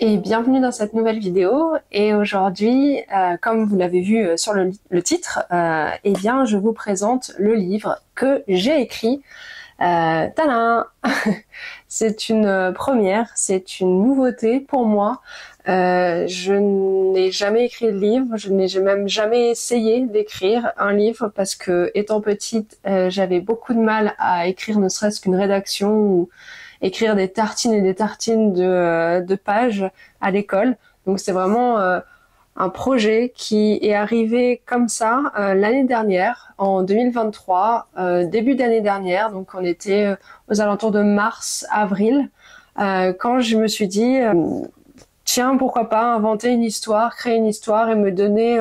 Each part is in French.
Et bienvenue dans cette nouvelle vidéo. Et aujourd'hui, comme vous l'avez vu sur le titre, eh bien je vous présente le livre que j'ai écrit. Tadam C'est une première, c'est une nouveauté pour moi. Je n'ai jamais écrit de livre, je n'ai même jamais essayé d'écrire un livre parce que étant petite, j'avais beaucoup de mal à écrire ne serait-ce qu'une rédaction ou écrire des tartines et des tartines de pages à l'école. Donc c'est vraiment un projet qui est arrivé comme ça l'année dernière, en 2023, début d'année dernière. Donc on était aux alentours de mars, avril, quand je me suis dit tiens, pourquoi pas inventer une histoire, créer une histoire et me donner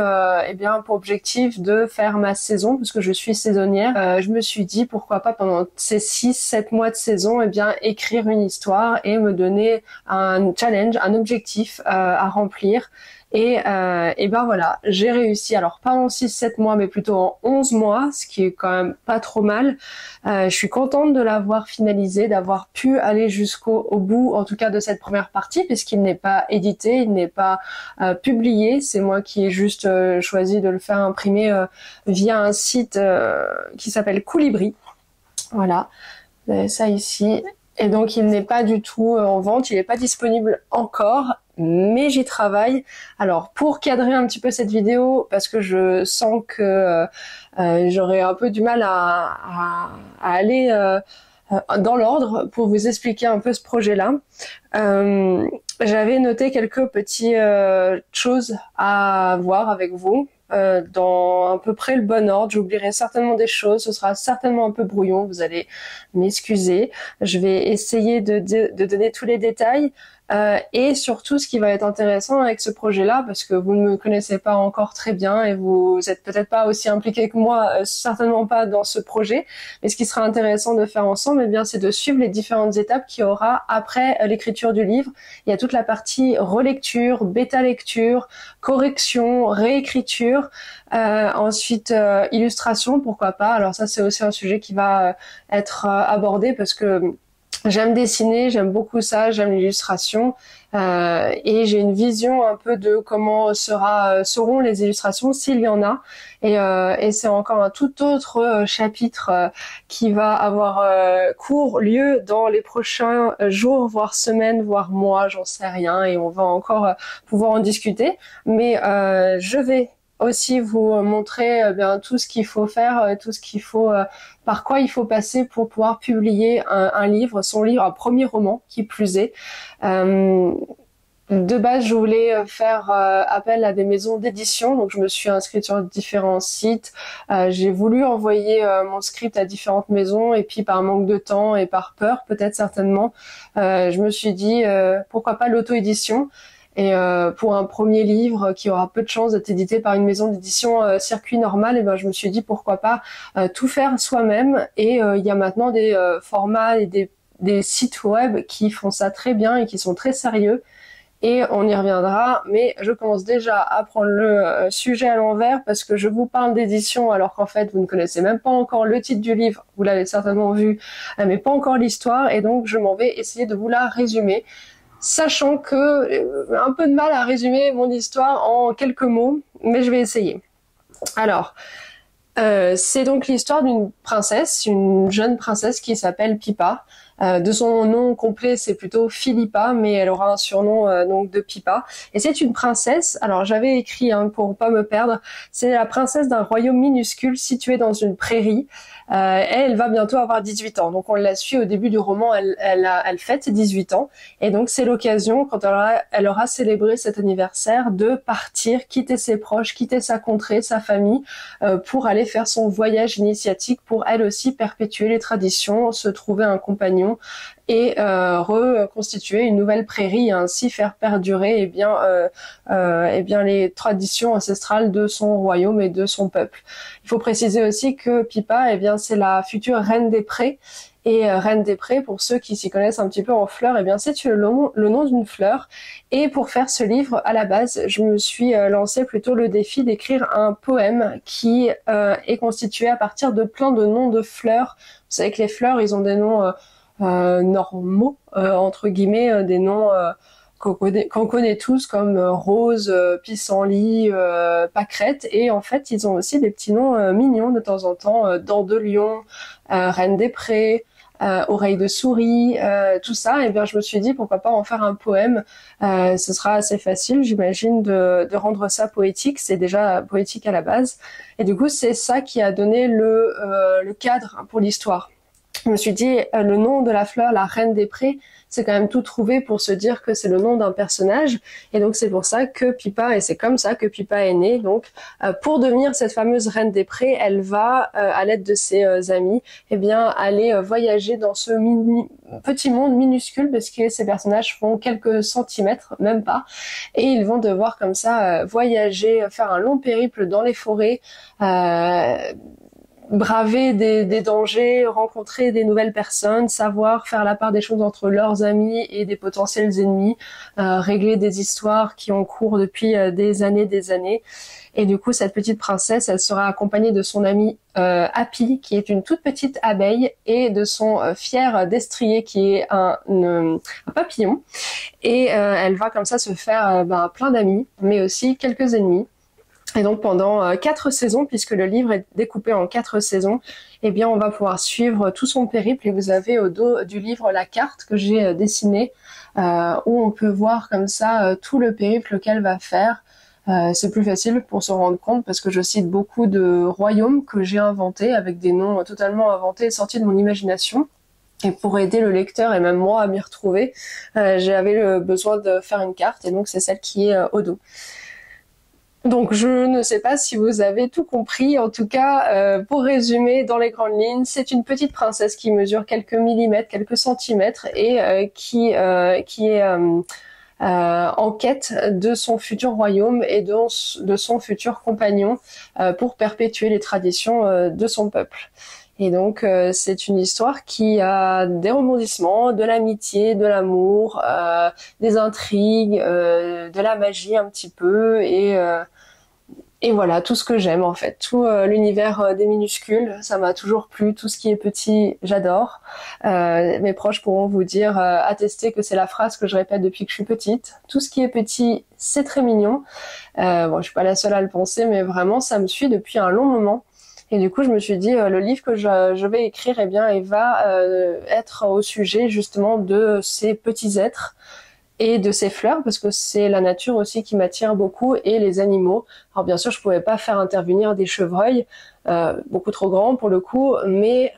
eh bien pour objectif de faire ma saison, parce que je suis saisonnière. Je me suis dit pourquoi pas pendant ces 6-7 mois de saison, eh bien écrire une histoire et me donner un challenge, un objectif à remplir. Et ben voilà, j'ai réussi, alors pas en 6-7 mois, mais plutôt en 11 mois, ce qui est quand même pas trop mal. Je suis contente de l'avoir finalisé, d'avoir pu aller jusqu'au bout, en tout cas de cette première partie, puisqu'il n'est pas édité, il n'est pas publié. C'est moi qui ai juste choisi de le faire imprimer via un site qui s'appelle Colibri. Voilà, vous avez ça ici. Et donc il n'est pas du tout en vente, il n'est pas disponible encore, mais j'y travaille. Alors pour cadrer un petit peu cette vidéo, parce que je sens que j'aurai un peu du mal à aller dans l'ordre pour vous expliquer un peu ce projet-là. J'avais noté quelques petites choses à voir avec vous. Dans à peu près le bon ordre, j'oublierai certainement des choses, ce sera certainement un peu brouillon, vous allez m'excuser. Je vais essayer de donner tous les détails et surtout ce qui va être intéressant avec ce projet-là, parce que vous ne me connaissez pas encore très bien et vous êtes peut-être pas aussi impliqué que moi, certainement pas dans ce projet, mais ce qui sera intéressant de faire ensemble, eh bien, c'est de suivre les différentes étapes qu'il y aura après l'écriture du livre. Il y a toute la partie relecture, bêta-lecture, correction, réécriture, ensuite illustration, pourquoi pas. Alors ça, c'est aussi un sujet qui va être abordé parce que j'aime dessiner, j'aime beaucoup ça, j'aime l'illustration et j'ai une vision un peu de comment seront les illustrations s'il y en a. Et c'est encore un tout autre chapitre qui va avoir court lieu dans les prochains jours, voire semaines, voire mois, j'en sais rien, et on va encore pouvoir en discuter. Mais je vais aussi vous montrer bien tout ce qu'il faut faire, tout ce qu'il faut, par quoi il faut passer pour pouvoir publier un livre, son livre, un premier roman qui plus est. De base, je voulais faire appel à des maisons d'édition, donc je me suis inscrite sur différents sites. J'ai voulu envoyer mon script à différentes maisons, et puis par manque de temps et par peur, peut-être certainement, je me suis dit pourquoi pas l'auto-édition. Et pour un premier livre qui aura peu de chances d'être édité par une maison d'édition circuit normal, et ben je me suis dit pourquoi pas tout faire soi-même. Et il y a maintenant des formats et des sites web qui font ça très bien et qui sont très sérieux. Et on y reviendra, mais je commence déjà à prendre le sujet à l'envers parce que je vous parle d'édition alors qu'en fait vous ne connaissez même pas encore le titre du livre, vous l'avez certainement vu, mais pas encore l'histoire, et donc je m'en vais essayer de vous la résumer. Sachant que un peu de mal à résumer mon histoire en quelques mots, mais je vais essayer. Alors, c'est donc l'histoire d'une princesse, une jeune princesse qui s'appelle Pippa, De son nom complet, c'est plutôt Philippa, mais elle aura un surnom donc de Pippa. Et c'est une princesse. Alors j'avais écrit pour pas me perdre. C'est la princesse d'un royaume minuscule situé dans une prairie. Et elle va bientôt avoir 18 ans. Donc on la suit au début du roman. Elle fête ses 18 ans. Et donc c'est l'occasion, quand elle aura célébré cet anniversaire, de partir, quitter ses proches, quitter sa contrée, sa famille, pour aller faire son voyage initiatique, pour elle aussi perpétuer les traditions, se trouver un compagnon et reconstituer une nouvelle prairie et ainsi faire perdurer les traditions ancestrales de son royaume et de son peuple. Il faut préciser aussi que Pippa, c'est la future reine des prés. Et reine des prés, pour ceux qui s'y connaissent un petit peu en fleurs, c'est le nom d'une fleur. Et pour faire ce livre, à la base, je me suis lancé plutôt le défi d'écrire un poème qui est constitué à partir de plein de noms de fleurs. Vous savez que les fleurs, ils ont des noms normaux, entre guillemets, des noms qu'on connaît tous comme rose, pissenlit, pâquerette, et en fait ils ont aussi des petits noms mignons de temps en temps, dents de lion, reine des prés, oreille de souris, tout ça. Et bien je me suis dit pourquoi pas en faire un poème. Ce sera assez facile, j'imagine, de rendre ça poétique. C'est déjà poétique à la base, et du coup c'est ça qui a donné le cadre pour l'histoire. Je me suis dit, le nom de la fleur, la reine des prés, c'est quand même tout trouvé pour se dire que c'est le nom d'un personnage. Et donc c'est pour ça que Pippa, et c'est comme ça que Pippa est née. Donc pour devenir cette fameuse reine des prés, elle va, à l'aide de ses amis, aller voyager dans ce petit monde minuscule, parce que ces personnages font quelques centimètres, même pas. Et ils vont devoir comme ça voyager, faire un long périple dans les forêts, braver des dangers, rencontrer des nouvelles personnes, savoir faire la part des choses entre leurs amis et des potentiels ennemis, régler des histoires qui ont cours depuis des années. Et du coup, cette petite princesse, elle sera accompagnée de son amie Happy, qui est une toute petite abeille, et de son fier destrier, qui est un papillon. Et elle va comme ça se faire plein d'amis, mais aussi quelques ennemis. Et donc pendant 4 saisons, puisque le livre est découpé en 4 saisons, on va pouvoir suivre tout son périple. Et vous avez au dos du livre la carte que j'ai dessinée, où on peut voir comme ça tout le périple qu'elle va faire. C'est plus facile pour se rendre compte, parce que je cite beaucoup de royaumes que j'ai inventés, avec des noms totalement inventés, sortis de mon imagination. Et pour aider le lecteur et même moi à m'y retrouver, j'avais le besoin de faire une carte, et donc c'est celle qui est au dos. Donc je ne sais pas si vous avez tout compris. En tout cas, pour résumer dans les grandes lignes, c'est une petite princesse qui mesure quelques millimètres, quelques centimètres, et qui est en quête de son futur royaume et de son futur compagnon, pour perpétuer les traditions de son peuple. Et donc c'est une histoire qui a des rebondissements, de l'amitié, de l'amour, des intrigues, de la magie un petit peu, et voilà, tout ce que j'aime en fait. Tout l'univers des minuscules, ça m'a toujours plu. Tout ce qui est petit, j'adore. Mes proches pourront vous dire, attester que c'est la phrase que je répète depuis que je suis petite. Tout ce qui est petit, c'est très mignon. Je suis pas la seule à le penser, mais vraiment, ça me suit depuis un long moment. Et du coup, je me suis dit, le livre que je vais écrire, il va être au sujet justement de ces petits êtres et de ces fleurs, parce que c'est la nature aussi qui m'attire beaucoup, et les animaux. Alors bien sûr, je pouvais pas faire intervenir des chevreuils, beaucoup trop grands pour le coup, mais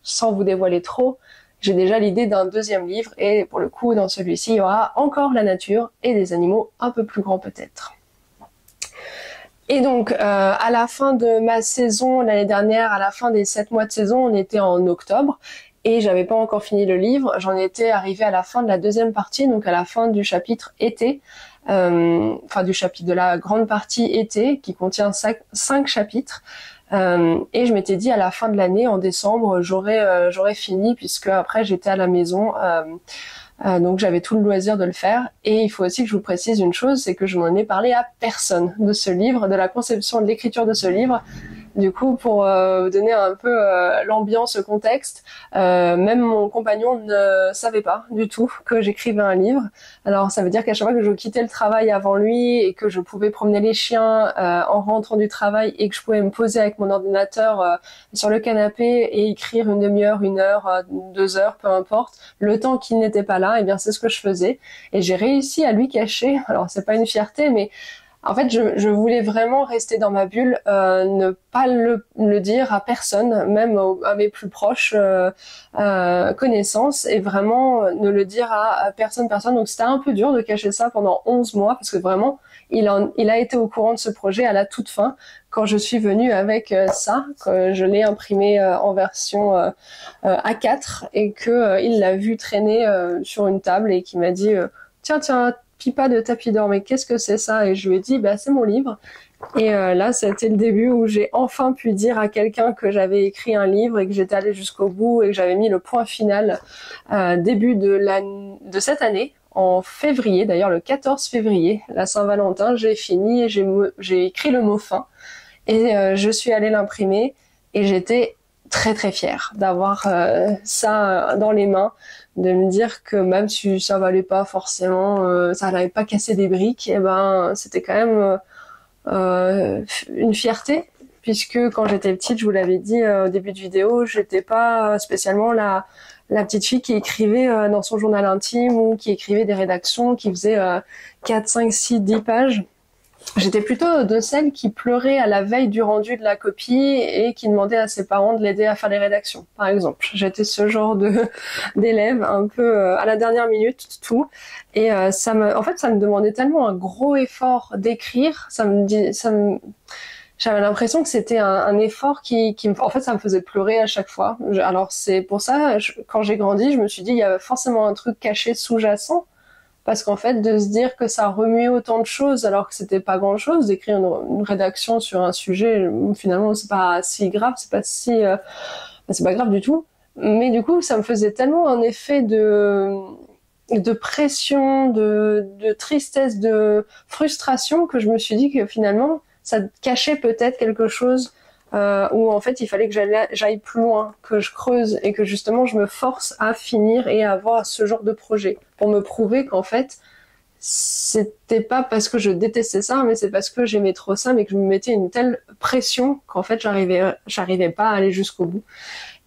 sans vous dévoiler trop, j'ai déjà l'idée d'un deuxième livre, et pour le coup, dans celui-ci, il y aura encore la nature et des animaux un peu plus grands peut-être. Et donc, à la fin de ma saison, l'année dernière, à la fin des 7 mois de saison, on était en octobre, et j'avais pas encore fini le livre. J'en étais arrivée à la fin de la deuxième partie, donc à la fin du chapitre été, de la grande partie été, qui contient 5 chapitres. Et je m'étais dit à la fin de l'année, en décembre, j'aurais fini, puisque après j'étais à la maison, donc j'avais tout le loisir de le faire. Et il faut aussi que je vous précise une chose, c'est que je n'en ai parlé à personne de ce livre, de la conception, de l'écriture de ce livre. Du coup, pour vous donner un peu l'ambiance, le contexte, même mon compagnon ne savait pas du tout que j'écrivais un livre. Alors ça veut dire qu'à chaque fois que je quittais le travail avant lui et que je pouvais promener les chiens en rentrant du travail et que je pouvais me poser avec mon ordinateur sur le canapé et écrire une demi-heure, 1 heure, 2 heures, peu importe, le temps qu'il n'était pas là, eh bien c'est ce que je faisais. Et j'ai réussi à lui cacher, alors c'est pas une fierté, mais en fait, je voulais vraiment rester dans ma bulle, ne pas le dire à personne, même à mes plus proches connaissances, et vraiment ne le dire à personne. Donc c'était un peu dur de cacher ça pendant 11 mois, parce que vraiment, il a été au courant de ce projet à la toute fin, quand je suis venue avec ça, que je l'ai imprimé en version A4, et que il l'a vu traîner sur une table, et qui m'a dit tiens, Pipa de tapis d'or, mais qu'est-ce que c'est ça? Et je lui ai dit, bah c'est mon livre. Et là, c'était le début où j'ai enfin pu dire à quelqu'un que j'avais écrit un livre et que j'étais allée jusqu'au bout et que j'avais mis le point final début de cette année, en février, d'ailleurs le 14 février, la Saint-Valentin, j'ai fini et j'ai écrit le mot fin. Et je suis allée l'imprimer et j'étais très très fière d'avoir ça dans les mains, de me dire que même si ça valait pas forcément, ça n'avait pas cassé des briques, et ben c'était quand même une fierté, puisque quand j'étais petite, je vous l'avais dit au début de vidéo, j'étais pas spécialement la petite fille qui écrivait dans son journal intime ou qui écrivait des rédactions qui faisaient 4, 5, 6, 10 pages. J'étais plutôt de celles qui pleuraient à la veille du rendu de la copie et qui demandaient à ses parents de l'aider à faire les rédactions, par exemple. J'étais ce genre d'élève, un peu à la dernière minute, tout. Et en fait, ça me demandait tellement un gros effort d'écrire. J'avais l'impression que c'était un effort en fait, ça me faisait pleurer à chaque fois. Alors c'est pour ça, quand j'ai grandi, je me suis dit, il y avait forcément un truc caché sous-jacent. Parce qu'en fait, de se dire que ça remuait autant de choses alors que c'était pas grand chose, d'écrire une rédaction sur un sujet, finalement, c'est pas si grave, c'est pas grave du tout. Mais du coup, ça me faisait tellement un effet de pression, de tristesse, de frustration que je me suis dit que finalement, ça cachait peut-être quelque chose où en fait il fallait que j'aille plus loin, que je creuse et que justement je me force à finir et à avoir ce genre de projet pour me prouver qu'en fait c'était pas parce que je détestais ça, mais c'est parce que j'aimais trop ça, mais que je me mettais une telle pression qu'en fait j'arrivais pas à aller jusqu'au bout.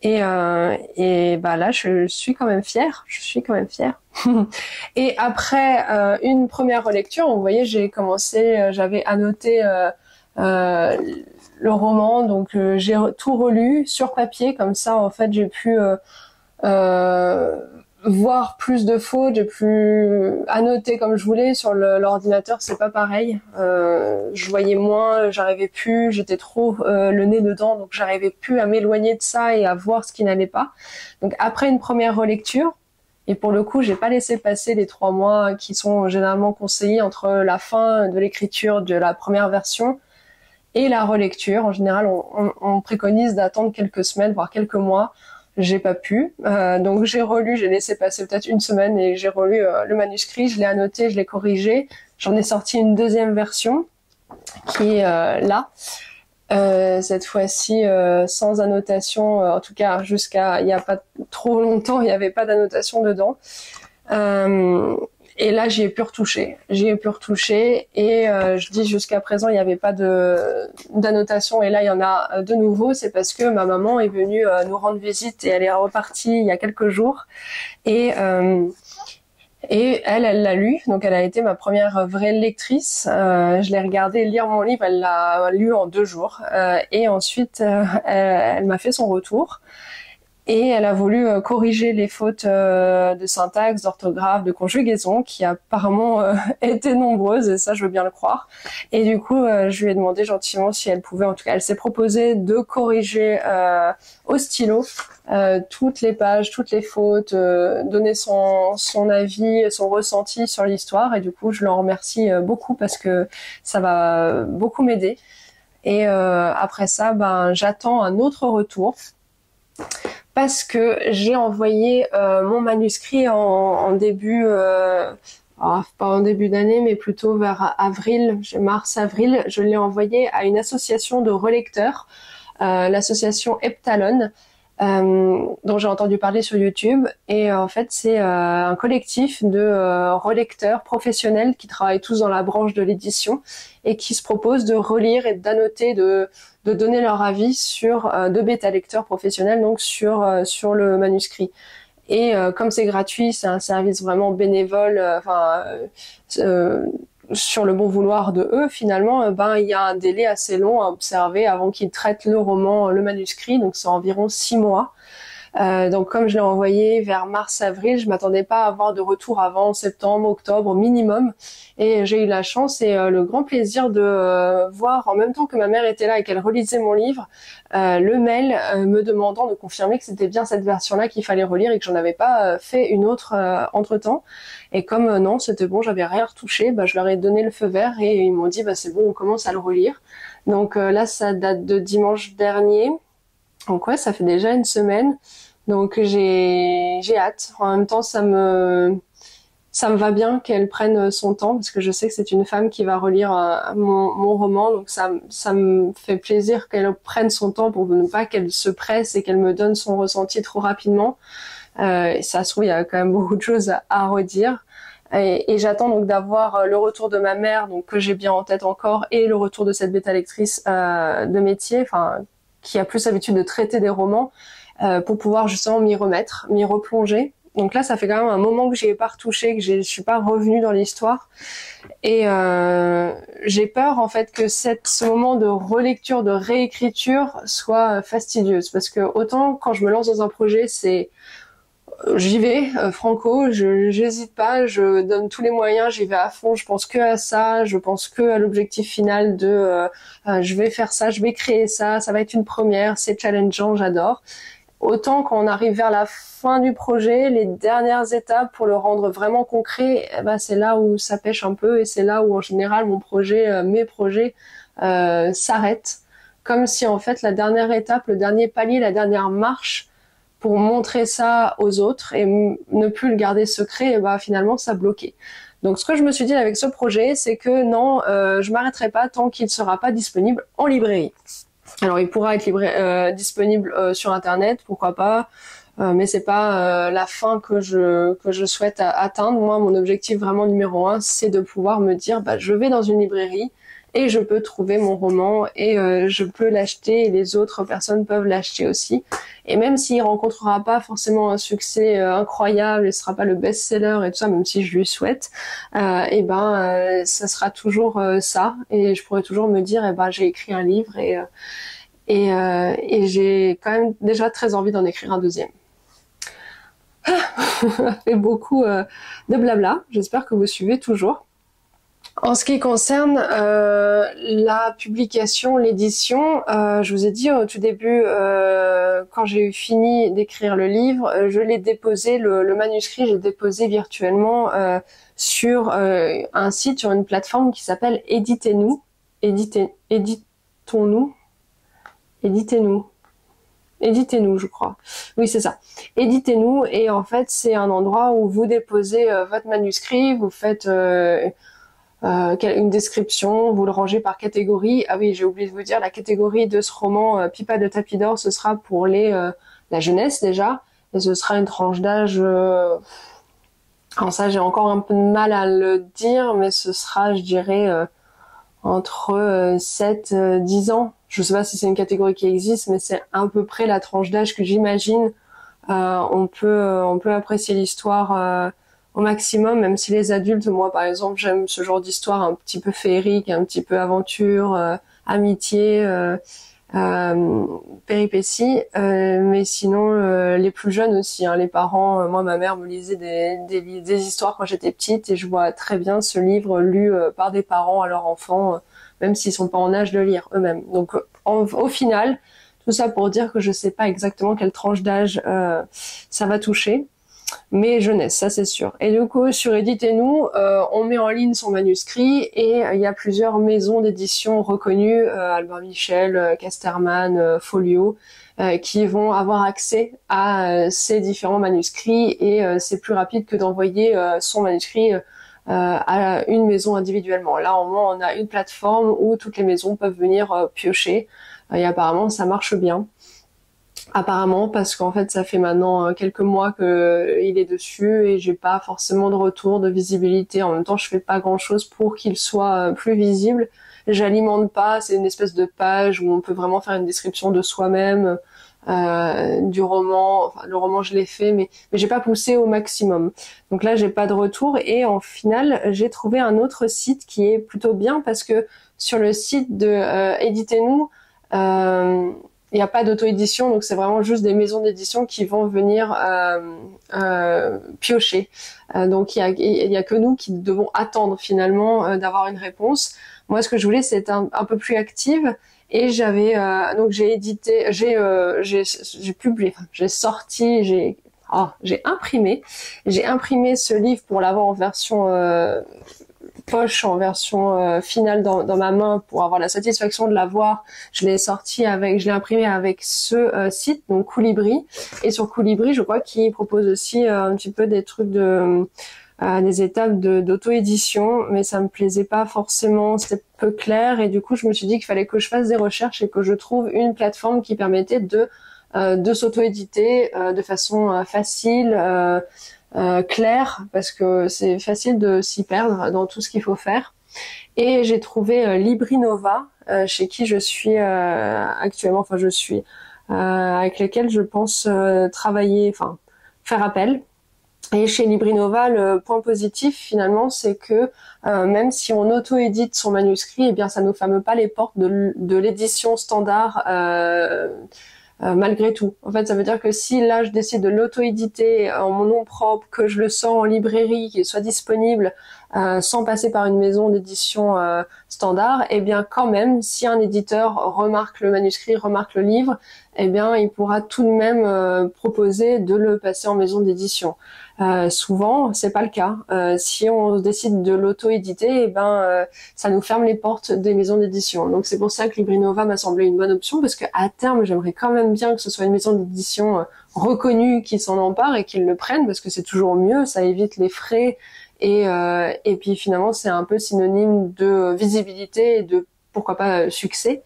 Et bah là je suis quand même fière, Et après une première relecture, vous voyez, j'avais annoté le roman, donc j'ai tout relu sur papier, comme ça en fait j'ai pu voir plus de fautes, j'ai pu annoter comme je voulais. Sur l'ordinateur c'est pas pareil, je voyais moins, j'étais trop le nez dedans, donc j'arrivais plus à m'éloigner de ça et à voir ce qui n'allait pas. Donc après une première relecture, et pour le coup j'ai pas laissé passer les 3 mois qui sont généralement conseillés entre la fin de l'écriture de la première version et la relecture. En général, on préconise d'attendre quelques semaines, voire quelques mois. J'ai pas pu. Donc j'ai laissé passer peut-être une semaine et j'ai relu le manuscrit, je l'ai annoté, je l'ai corrigé. J'en ai sorti une deuxième version qui est là. Cette fois-ci sans annotation, en tout cas jusqu'à il y a pas trop longtemps, il n'y avait pas d'annotation dedans. Et là, j'y ai pu retoucher. Et je dis jusqu'à présent, il n'y avait pas d'annotation. Et là, il y en a de nouveau. C'est parce que ma maman est venue nous rendre visite et elle est repartie il y a quelques jours. Et elle l'a lu. Donc, elle a été ma première vraie lectrice. Je l'ai regardée lire mon livre. Elle l'a lu en 2 jours. Et ensuite, elle m'a fait son retour. Et elle a voulu corriger les fautes de syntaxe, d'orthographe, de conjugaison, qui apparemment étaient nombreuses, et ça je veux bien le croire. Et du coup, je lui ai demandé gentiment si elle pouvait, en tout cas elle s'est proposée de corriger au stylo toutes les pages, toutes les fautes, donner son avis, son ressenti sur l'histoire. Et du coup, je l'en remercie beaucoup parce que ça va beaucoup m'aider. Et après ça, j'attends un autre retour, parce que j'ai envoyé mon manuscrit en début, pas en début d'année, mais plutôt vers mars-avril. Je l'ai envoyé à une association de relecteurs l'association Eptalon, dont j'ai entendu parler sur YouTube. Et en fait, c'est un collectif de relecteurs professionnels qui travaillent tous dans la branche de l'édition et qui se proposent de relire et d'annoter, de donner leur avis sur de bêta-lecteurs professionnels, donc sur le manuscrit. Et comme c'est gratuit, c'est un service vraiment bénévole, sur le bon vouloir de eux, finalement, il y a un délai assez long à observer avant qu'ils traitent le roman, le manuscrit, donc c'est environ 6 mois. Donc comme je l'ai envoyé vers mars-avril, je m'attendais pas à avoir de retour avant septembre, octobre minimum. Et j'ai eu la chance et le grand plaisir de voir, en même temps que ma mère était là et qu'elle relisait mon livre, le mail me demandant de confirmer que c'était bien cette version-là qu'il fallait relire et que j'en avais pas fait une autre entre-temps. Et comme non, c'était bon, j'avais rien retouché, je leur ai donné le feu vert et ils m'ont dit c'est bon, on commence à le relire. Donc là, ça date de dimanche dernier. Donc ouais, ça fait déjà une semaine. Donc j'ai hâte. En même temps, ça me va bien qu'elle prenne son temps parce que je sais que c'est une femme qui va relire mon roman. Donc ça me fait plaisir qu'elle prenne son temps pour ne pas qu'elle se presse et qu'elle me donne son ressenti trop rapidement. Et ça se trouve, il y a quand même beaucoup de choses à redire. Et j'attends donc d'avoir le retour de ma mère, donc que j'ai bien en tête encore, et le retour de cette bêta lectrice de métier, qui a plus l'habitude de traiter des romans, pour pouvoir justement m'y remettre, m'y replonger. Donc là, ça fait quand même un moment que j'y ai pas retouché, que je suis pas revenue dans l'histoire. Et j'ai peur en fait que ce moment de relecture, de réécriture soit fastidieuse. Parce que autant quand je me lance dans un projet, j'y vais, franco, j'hésite pas, je donne tous les moyens, j'y vais à fond, je pense que à ça, je pense que à l'objectif final de je vais faire ça, je vais créer ça, ça va être une première, c'est challengeant, j'adore. Autant quand on arrive vers la fin du projet, les dernières étapes pour le rendre vraiment concret, c'est là où ça pêche un peu et c'est là où en général mes projets s'arrêtent. Comme si en fait la dernière étape, le dernier palier, la dernière marche pour montrer ça aux autres et ne plus le garder secret, finalement ça bloquait. Donc ce que je me suis dit avec ce projet, c'est que non, je m'arrêterai pas tant qu'il ne sera pas disponible en librairie. Alors il pourra être disponible sur internet, pourquoi pas, mais c'est pas la fin que je souhaite atteindre. Moi, mon objectif vraiment numéro 1, c'est de pouvoir me dire je vais dans une librairie et je peux trouver mon roman et je peux l'acheter et les autres personnes peuvent l'acheter aussi. Et même s'il rencontrera pas forcément un succès incroyable, et ce sera pas le best-seller et tout ça, même si je lui souhaite, ça sera toujours ça. Et je pourrais toujours me dire, j'ai écrit un livre et j'ai quand même déjà très envie d'en écrire un deuxième. Ça fait beaucoup de blabla. J'espère que vous suivez toujours. En ce qui concerne la publication, l'édition, je vous ai dit au tout début, quand j'ai eu fini d'écrire le livre, je l'ai déposé, le manuscrit, j'ai déposé virtuellement sur un site, sur une plateforme qui s'appelle Éditez-nous. Éditons-nous. Éditez-nous, je crois. Oui, c'est ça. Éditez-nous, et en fait, c'est un endroit où vous déposez votre manuscrit, vous faites une description, vous le rangez par catégorie. Ah oui, j'ai oublié de vous dire, la catégorie de ce roman Pipa de tapis d'or, ce sera pour la jeunesse déjà, et ce sera une tranche d'âge. Alors ça, j'ai encore un peu de mal à le dire, mais ce sera, je dirais, entre 7 10 ans. Je sais pas si c'est une catégorie qui existe, mais c'est à peu près la tranche d'âge que j'imagine. On peut apprécier l'histoire au maximum, même si les adultes, moi par exemple, j'aime ce genre d'histoire un petit peu féerique, un petit peu aventure, amitié, péripéties, mais sinon les plus jeunes aussi, les parents, moi ma mère me lisait des histoires quand j'étais petite et je vois très bien ce livre lu par des parents à leurs enfants, même s'ils sont pas en âge de lire eux-mêmes. Donc au final, tout ça pour dire que je sais pas exactement quelle tranche d'âge ça va toucher. Mais jeunesse, ça c'est sûr. Et du coup, sur Éditez-nous, on met en ligne son manuscrit et il y a plusieurs maisons d'édition reconnues, Albin Michel, Casterman, Folio, qui vont avoir accès à ces différents manuscrits et c'est plus rapide que d'envoyer son manuscrit à une maison individuellement. Là, au moins, on a une plateforme où toutes les maisons peuvent venir piocher et apparemment ça marche bien. Apparemment, parce qu'en fait ça fait maintenant quelques mois que il est dessus et j'ai pas forcément de retour, de visibilité. En même temps, je fais pas grand chose pour qu'il soit plus visible. J'alimente pas, c'est une espèce de page où on peut vraiment faire une description de soi-même, du roman. Enfin, le roman je l'ai fait, mais j'ai pas poussé au maximum. Donc là j'ai pas de retour et en final j'ai trouvé un autre site qui est plutôt bien parce que sur le site de Éditez-nous, il n'y a pas d'auto-édition, donc c'est vraiment juste des maisons d'édition qui vont venir piocher. Donc il y a que nous qui devons attendre finalement d'avoir une réponse. Moi, ce que je voulais, c'est être un peu plus active. Et j'avais donc j'ai édité, j'ai publié, enfin, j'ai imprimé ce livre pour l'avoir en version poche, en version finale dans ma main pour avoir la satisfaction de l'avoir. Je l'ai imprimé avec ce site, donc Colibri. Et sur Colibri, je crois qu'il propose aussi un petit peu des trucs des étapes d'auto-édition, mais ça me plaisait pas forcément, c'était peu clair, et du coup je me suis dit qu'il fallait que je fasse des recherches et que je trouve une plateforme qui permettait de s'auto-éditer de façon facile, claire, parce que c'est facile de s'y perdre dans tout ce qu'il faut faire. Et j'ai trouvé Librinova, chez qui je suis actuellement, avec lesquels je pense travailler, enfin faire appel. Et chez Librinova, le point positif finalement, c'est que même si on auto-édite son manuscrit, eh bien ça nous ferme pas les portes de l'édition standard malgré tout. En fait, ça veut dire que si là je décide de l'auto-éditer en mon nom propre, que je le sors en librairie, qu'il soit disponible sans passer par une maison d'édition standard, eh bien quand même, si un éditeur remarque le manuscrit, remarque le livre, eh bien il pourra tout de même proposer de le passer en maison d'édition. Souvent, c'est pas le cas. Si on décide de l'auto-éditer, eh ben ça nous ferme les portes des maisons d'édition. Donc c'est pour ça que Librinova m'a semblé une bonne option, parce que à terme, j'aimerais quand même bien que ce soit une maison d'édition reconnue qui s'en empare et qu'ils le prennent, parce que c'est toujours mieux, ça évite les frais et puis finalement c'est un peu synonyme de visibilité et de pourquoi pas succès.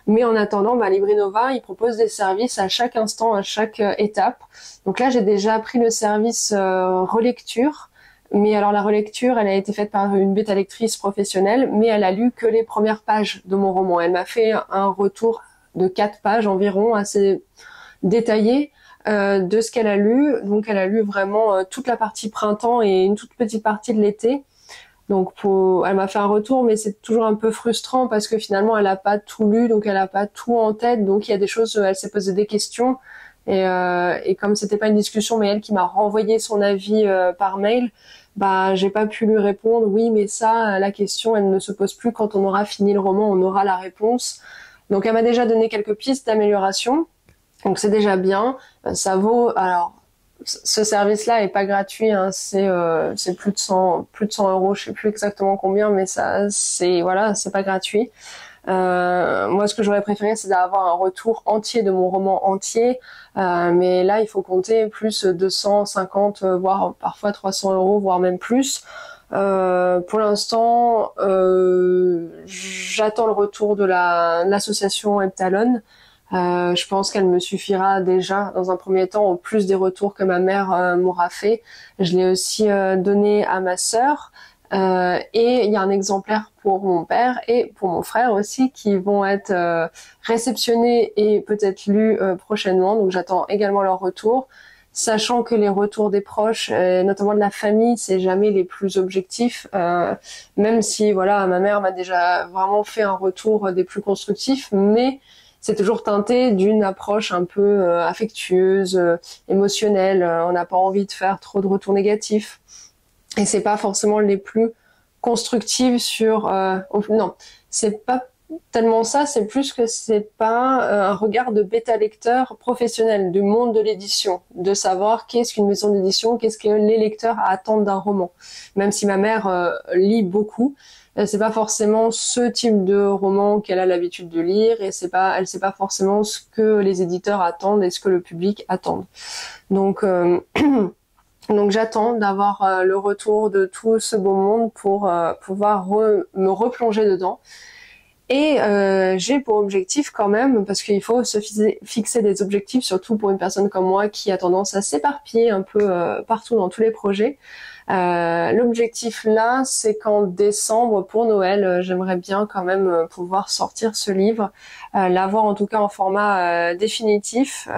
Mais en attendant, Librinova, il propose des services à chaque instant, à chaque étape. Donc là, j'ai déjà pris le service relecture. Mais alors la relecture, elle a été faite par une bêta lectrice professionnelle, mais elle a lu que les premières pages de mon roman. Elle m'a fait un retour de 4 pages environ, assez détaillé de ce qu'elle a lu. Donc elle a lu vraiment toute la partie printemps et une toute petite partie de l'été. Donc elle m'a fait un retour, mais c'est toujours un peu frustrant parce que finalement elle a pas tout lu, donc elle a pas tout en tête. Donc il y a des choses, elle s'est posé des questions et comme c'était pas une discussion, mais elle qui m'a renvoyé son avis par mail, j'ai pas pu lui répondre. Oui, mais ça, la question, elle ne se pose plus quand on aura fini le roman, on aura la réponse. Donc elle m'a déjà donné quelques pistes d'amélioration, donc c'est déjà bien. Ça vaut alors. Ce service-là est pas gratuit, hein, c'est plus de 100 euros, je sais plus exactement combien, mais c'est pas gratuit. Moi, ce que j'aurais préféré, c'est d'avoir un retour entier de mon roman entier, mais là, il faut compter plus 250, voire parfois 300 euros, voire même plus. Pour l'instant, j'attends le retour de l'association Eptalon. Je pense qu'elle me suffira déjà dans un premier temps, au plus des retours que ma mère m'aura fait. Je l'ai aussi donné à ma sœur. Et il y a un exemplaire pour mon père et pour mon frère aussi qui vont être réceptionnés et peut-être lus prochainement. Donc j'attends également leur retour. Sachant que les retours des proches, notamment de la famille, c'est jamais les plus objectifs. Même si ma mère m'a déjà vraiment fait un retour des plus constructifs, mais c'est toujours teinté d'une approche un peu affectueuse, émotionnelle. On n'a pas envie de faire trop de retours négatifs. Et c'est pas forcément les plus constructives sur... non, c'est pas tellement ça, c'est plus que c'est pas un regard de bêta-lecteur professionnel du monde de l'édition, de savoir qu'est-ce qu'une maison d'édition, qu'est-ce que les lecteurs attendent d'un roman. Même si ma mère lit beaucoup, c'est pas forcément ce type de roman qu'elle a l'habitude de lire et elle sait pas forcément ce que les éditeurs attendent et ce que le public attend. Donc donc j'attends d'avoir le retour de tout ce beau monde pour pouvoir me replonger dedans. Et j'ai pour objectif quand même, parce qu'il faut se fixer des objectifs, surtout pour une personne comme moi qui a tendance à s'éparpiller un peu partout dans tous les projets. L'objectif là, c'est qu'en décembre, pour Noël, j'aimerais bien quand même pouvoir sortir ce livre, l'avoir en tout cas en format définitif.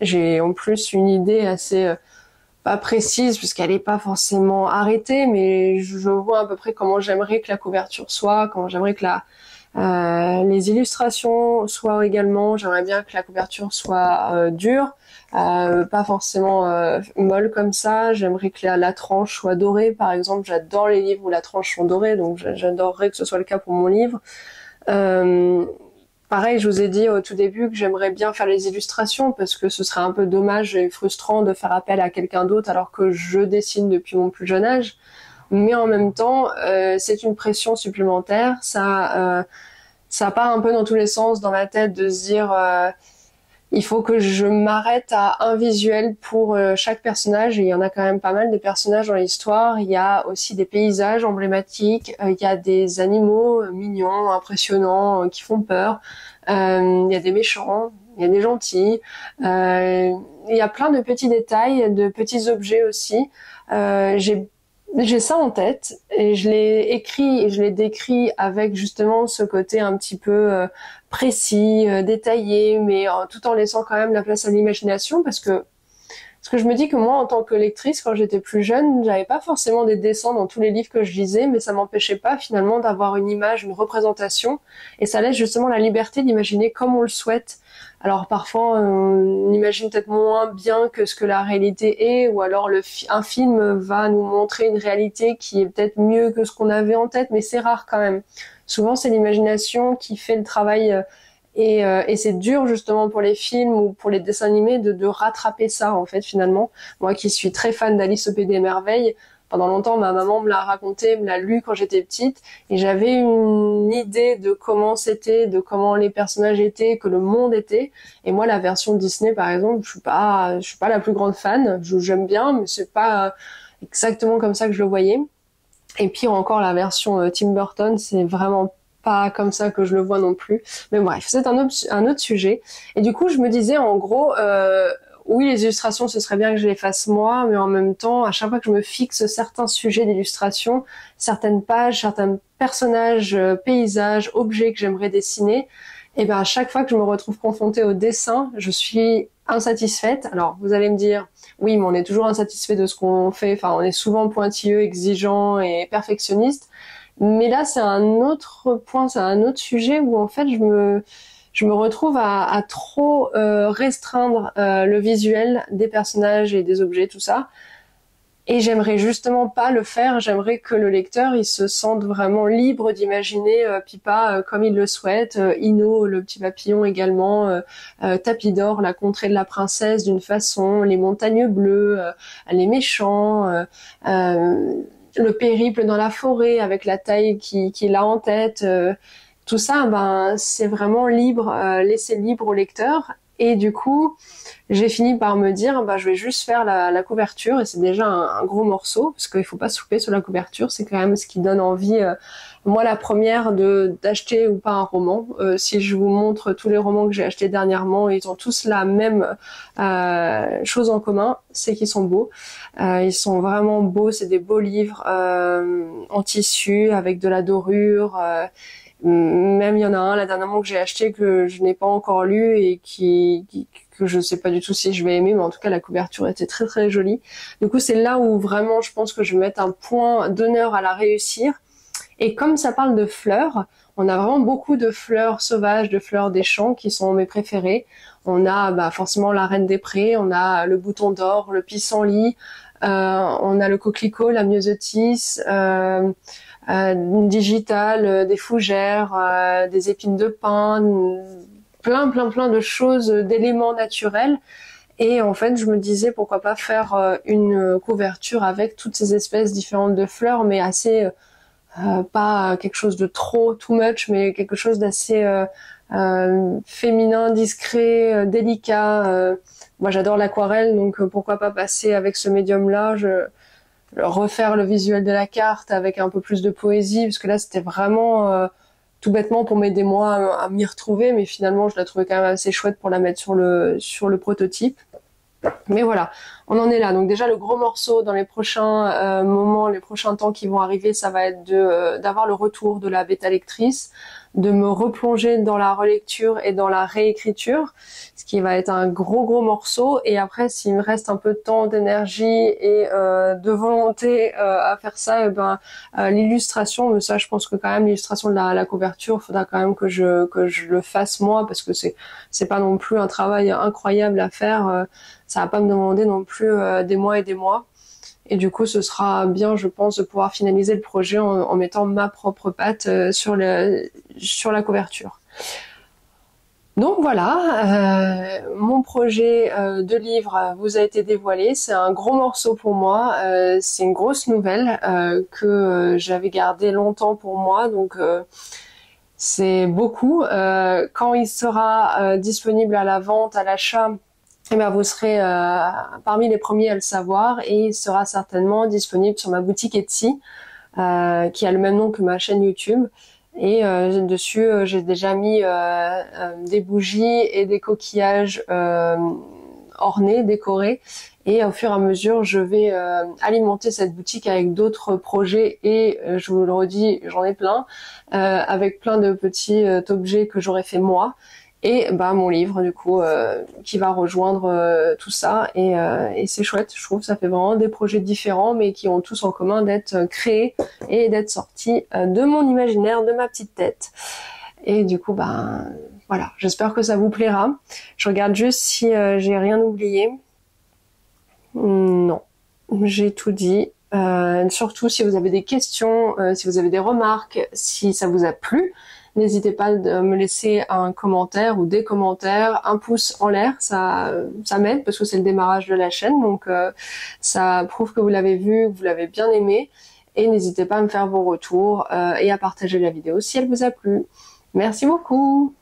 J'ai en plus une idée assez pas précise puisqu'elle est pas forcément arrêtée, mais je vois à peu près comment j'aimerais que la couverture soit, comment j'aimerais que les illustrations soient également. J'aimerais bien que la couverture soit dure, pas forcément molle comme ça. J'aimerais que la tranche soit dorée, par exemple. J'adore les livres où la tranche sont dorées, donc j'adorerais que ce soit le cas pour mon livre. Pareil, je vous ai dit au tout début que j'aimerais bien faire les illustrations parce que ce serait un peu dommage et frustrant de faire appel à quelqu'un d'autre alors que je dessine depuis mon plus jeune âge. Mais en même temps, c'est une pression supplémentaire. Ça part un peu dans tous les sens dans ma tête de se dire il faut que je m'arrête à un visuel pour chaque personnage. Et il y en a quand même pas mal de personnages dans l'histoire. Il y a aussi des paysages emblématiques. Il y a des animaux mignons, impressionnants, qui font peur. Il y a des méchants. Il y a des gentils. Il y a plein de petits détails, de petits objets aussi. J'ai ça en tête et je l'ai écrit et je l'ai décrit avec justement ce côté un petit peu précis, détaillé, mais tout en laissant quand même la place à l'imagination parce que je me dis que moi en tant que lectrice quand j'étais plus jeune, j'avais pas forcément des dessins dans tous les livres que je lisais, mais ça m'empêchait pas finalement d'avoir une image, une représentation et ça laisse justement la liberté d'imaginer comme on le souhaite. Alors parfois on imagine peut-être moins bien que ce que la réalité est, ou alors un film va nous montrer une réalité qui est peut-être mieux que ce qu'on avait en tête, mais c'est rare quand même. Souvent c'est l'imagination qui fait le travail et c'est dur justement pour les films ou pour les dessins animés de rattraper ça en fait finalement. Moi qui suis très fan d'Alice au Pays des Merveilles, pendant longtemps ma maman me l'a raconté, me l'a lu quand j'étais petite et j'avais une idée de comment c'était, de comment les personnages étaient, que le monde était. Et moi la version Disney par exemple, je suis pas la plus grande fan. J'aime bien mais c'est pas exactement comme ça que je le voyais. Et pire encore la version Tim Burton, c'est vraiment pas comme ça que je le vois non plus. Mais bref, c'est un autre sujet. Et du coup, je me disais en gros, oui, les illustrations, ce serait bien que je les fasse moi, mais en même temps, à chaque fois que je me fixe certains sujets d'illustration, certaines pages, certains personnages, paysages, objets que j'aimerais dessiner, et ben à chaque fois que je me retrouve confrontée au dessin, je suis insatisfaite. Alors, vous allez me dire, oui, mais on est toujours insatisfait de ce qu'on fait. Enfin, on est souvent pointilleux, exigeant et perfectionniste. Mais là, c'est un autre point, c'est un autre sujet où en fait, je me retrouve à trop restreindre le visuel des personnages et des objets, tout ça. Et j'aimerais justement pas le faire. J'aimerais que le lecteur, il se sente vraiment libre d'imaginer Pipa comme il le souhaite, Ino, le petit papillon également, Tapidor, la contrée de la princesse d'une façon, les montagnes bleues, les méchants. Le périple dans la forêt avec la taille qu'il a en tête, tout ça, ben c'est vraiment libre, laissé libre au lecteur. Et du coup, j'ai fini par me dire, je vais juste faire la couverture et c'est déjà un gros morceau parce qu'il faut pas se louper sur la couverture, c'est quand même ce qui donne envie. Moi, la première d'acheter ou pas un roman. Si je vous montre tous les romans que j'ai achetés dernièrement, ils ont tous la même chose en commun, c'est qu'ils sont beaux. Ils sont vraiment beaux, c'est des beaux livres en tissu avec de la dorure. Même il y en a un là dernièrement que j'ai acheté que je n'ai pas encore lu et que je sais pas du tout si je vais aimer, mais en tout cas la couverture était très très jolie. Du coup c'est là où vraiment je pense que je vais mettre un point d'honneur à la réussir. Et comme ça parle de fleurs, on a vraiment beaucoup de fleurs sauvages, de fleurs des champs qui sont mes préférées. On a forcément la reine des prés, on a le bouton d'or, le pissenlit, on a le coquelicot, la myosotis, digital, des fougères, des épines de pin, plein de choses, d'éléments naturels. Et en fait, je me disais pourquoi pas faire une couverture avec toutes ces espèces différentes de fleurs, mais assez pas quelque chose de trop too much, mais quelque chose d'assez féminin, discret, délicat. Moi, j'adore l'aquarelle, donc pourquoi pas passer avec ce médium-là. Refaire le visuel de la carte avec un peu plus de poésie, parce que là, c'était vraiment tout bêtement pour m'aider moi à m'y retrouver, mais finalement je la trouvais quand même assez chouette pour la mettre sur le prototype. Mais voilà, on en est là. Donc déjà le gros morceau dans les prochains moments, les prochains temps qui vont arriver, ça va être d'avoir le retour de la bêta lectrice, de me replonger dans la relecture et dans la réécriture, ce qui va être un gros morceau. Et après, s'il me reste un peu de temps, d'énergie et de volonté à faire ça, l'illustration, mais ça je pense que quand même l'illustration de la couverture, faudra quand même que je le fasse moi, parce que c'est pas non plus un travail incroyable à faire. Ça va pas me demander non plus des mois et des mois. Et du coup, ce sera bien, je pense, de pouvoir finaliser le projet en mettant ma propre patte sur la couverture. Donc voilà, mon projet de livre vous a été dévoilé. C'est un gros morceau pour moi. C'est une grosse nouvelle que j'avais gardée longtemps pour moi. Donc c'est beaucoup. Quand il sera disponible à la vente, à l'achat, eh ben, vous serez parmi les premiers à le savoir, et il sera certainement disponible sur ma boutique Etsy, qui a le même nom que ma chaîne YouTube. Et dessus, j'ai déjà mis des bougies et des coquillages ornés, décorés. Et au fur et à mesure, je vais alimenter cette boutique avec d'autres projets. Et je vous le redis, j'en ai plein, avec plein de petits objets que j'aurais fait moi. Et mon livre du coup qui va rejoindre tout ça, et c'est chouette, je trouve. Ça fait vraiment des projets différents mais qui ont tous en commun d'être créés et d'être sortis de mon imaginaire, de ma petite tête. Et du coup voilà, j'espère que ça vous plaira. Je regarde juste si j'ai rien oublié. Non, j'ai tout dit. Surtout si vous avez des questions, si vous avez des remarques, si ça vous a plu, n'hésitez pas à me laisser un commentaire ou des commentaires, un pouce en l'air, ça m'aide parce que c'est le démarrage de la chaîne, donc ça prouve que vous l'avez vu, que vous l'avez bien aimé. Et n'hésitez pas à me faire vos retours et à partager la vidéo si elle vous a plu. Merci beaucoup.